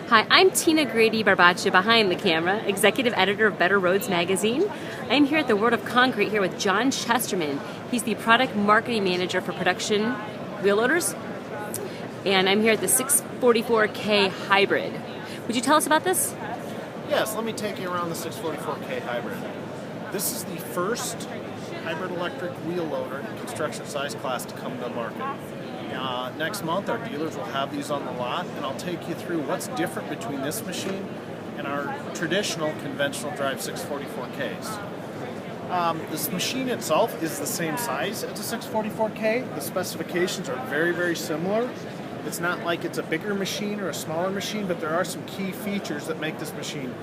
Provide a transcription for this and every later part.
Hi, I'm Tina Grady Barbaccia behind the camera, executive editor of Better Roads magazine. I'm here at the World of Concrete here with John Chesterman. He's the product marketing manager for production wheel loaders. And I'm here at the 644K hybrid. Would you tell us about this? Yes, let me take you around the 644K hybrid. This is the first hybrid electric wheel loader in construction size class to come to market. Next month our dealers will have these on the lot, and I'll take you through what's different between this machine and our traditional conventional drive 644Ks. This machine itself is the same size as a 644K. The specifications are very, very similar. It's not like it's a bigger machine or a smaller machine, but there are some key features that make this machine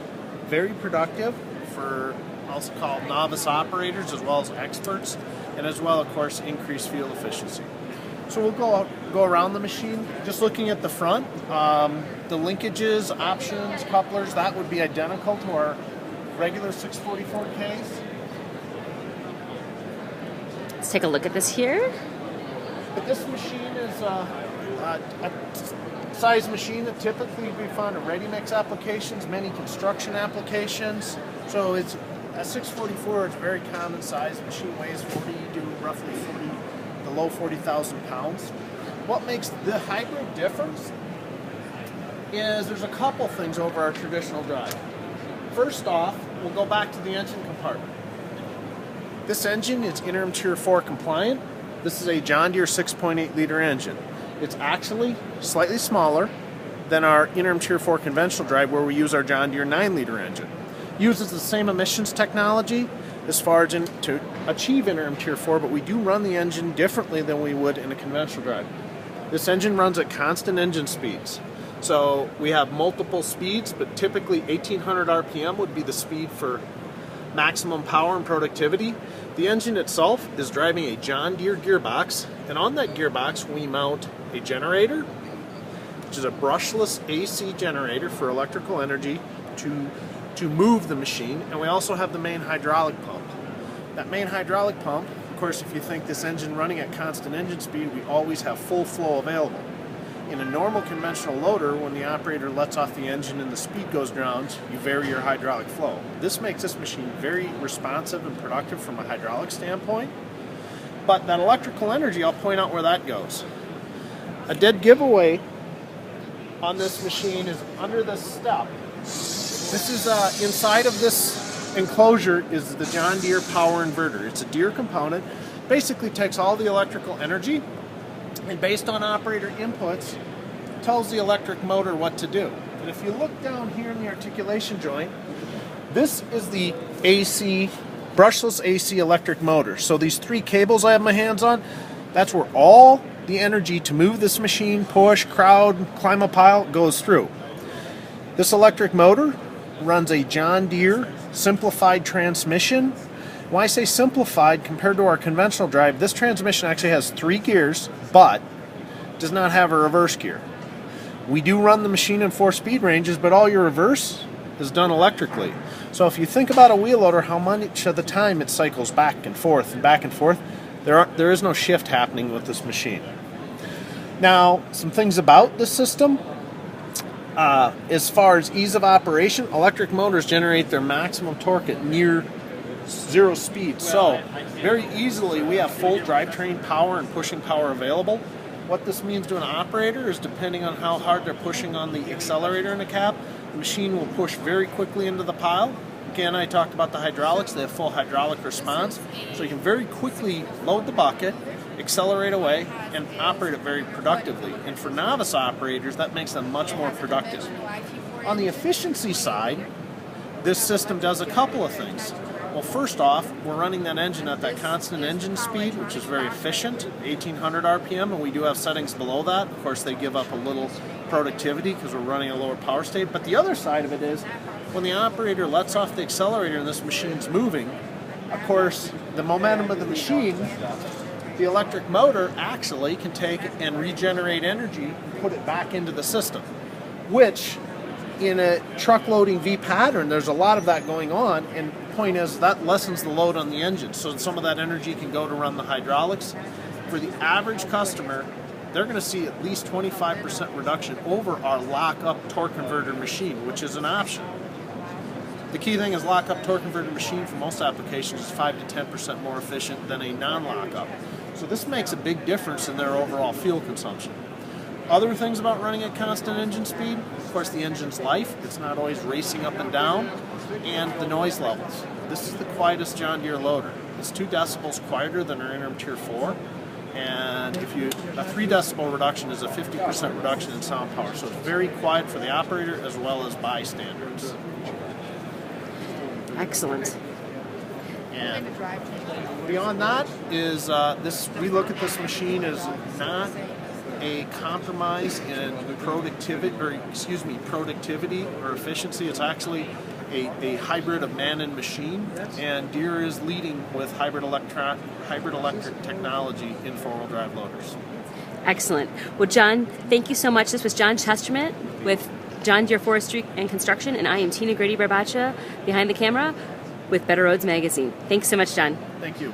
very productive for, I'll call, novice operators as well as experts, and as well, of course, increased fuel efficiency. So we'll go around the machine, just looking at the front. The linkages, options, couplers, that would be identical to our regular 644Ks. Let's take a look at this here. But this machine is a size machine that typically we find in ready-mix applications, many construction applications. So it's a 644, it's a very common size machine, weighs roughly the low 40,000 pounds. What makes the hybrid difference is there's a couple things over our traditional drive. First off, we'll go back to the engine compartment. This engine is interim Tier 4 compliant. This is a John Deere 6.8 liter engine. It's actually slightly smaller than our interim Tier 4 conventional drive where we use our John Deere 9 liter engine. Uses the same emissions technology as far as to achieve interim Tier 4, but we do run the engine differently than we would in a conventional drive. This engine runs at constant engine speeds. So we have multiple speeds, but typically 1800 RPM would be the speed for maximum power and productivity. The engine itself is driving a John Deere gearbox, and on that gearbox we mount a generator, which is a brushless AC generator for electrical energy to move the machine, and we also have the main hydraulic pump. That main hydraulic pump, of course, if you think this engine running at constant engine speed, we always have full flow available. In a normal conventional loader, when the operator lets off the engine and the speed goes down, you vary your hydraulic flow. This makes this machine very responsive and productive from a hydraulic standpoint. But that electrical energy, I'll point out where that goes. A dead giveaway on this machine is under this step. This is inside of this enclosure is the John Deere power inverter. It's a Deere component. Basically takes all the electrical energy and based on operator inputs tells the electric motor what to do. And if you look down here in the articulation joint, this is the AC, brushless AC electric motor. So these three cables I have my hands on, that's where all the energy to move this machine, push, crowd, climb a pile goes through. This electric motor runs a John Deere simplified transmission. When I say simplified compared to our conventional drive, this transmission actually has 3 gears, but does not have a reverse gear. We do run the machine in 4 speed ranges, but all your reverse is done electrically. So if you think about a wheel loader, how much of the time it cycles back and forth and back and forth, there is no shift happening with this machine. Now, some things about this system. As far as ease of operation, electric motors generate their maximum torque at near 0 speed. So very easily we have full drivetrain power and pushing power available. What this means to an operator is depending on how hard they're pushing on the accelerator in the cab, the machine will push very quickly into the pile. Again, I talked about the hydraulics. They have full hydraulic response. So you can very quickly load the bucket, accelerate away, and operate it very productively. And for novice operators, that makes them much more productive. On the efficiency side, this system does a couple of things. Well, first off, we're running that engine at that constant engine speed, which is very efficient, 1800 RPM, and we do have settings below that. Of course, they give up a little productivity because we're running a lower power state. But the other side of it is when the operator lets off the accelerator and this machine's moving, of course, the momentum of the machine, the electric motor actually can take and regenerate energy and put it back into the system, which in a truck loading V pattern, there's a lot of that going on, and the point is that lessens the load on the engine, so some of that energy can go to run the hydraulics. For the average customer, they're going to see at least 25% reduction over our lock-up torque converter machine, which is an option. The key thing is lock-up torque converter machine for most applications is 5 to 10% more efficient than a non-lock-up. So this makes a big difference in their overall fuel consumption. Other things about running at constant engine speed, of course the engine's life, it's not always racing up and down, and the noise levels. This is the quietest John Deere loader. It's 2 decibels quieter than our interim Tier 4, and a 3 decibel reduction is a 50% reduction in sound power. So it's very quiet for the operator as well as bystanders. Excellent. And beyond that is we look at this machine as not a compromise in productivity or efficiency. It's actually a hybrid of man and machine, and Deere is leading with hybrid electric technology in four-wheel drive loaders. Excellent. Well, John, thank you so much. This was John Chesterman with John Deere Forestry and Construction, and I am Tina Grady Barbaccia behind the camera with Better Roads Magazine. Thanks so much, John. Thank you.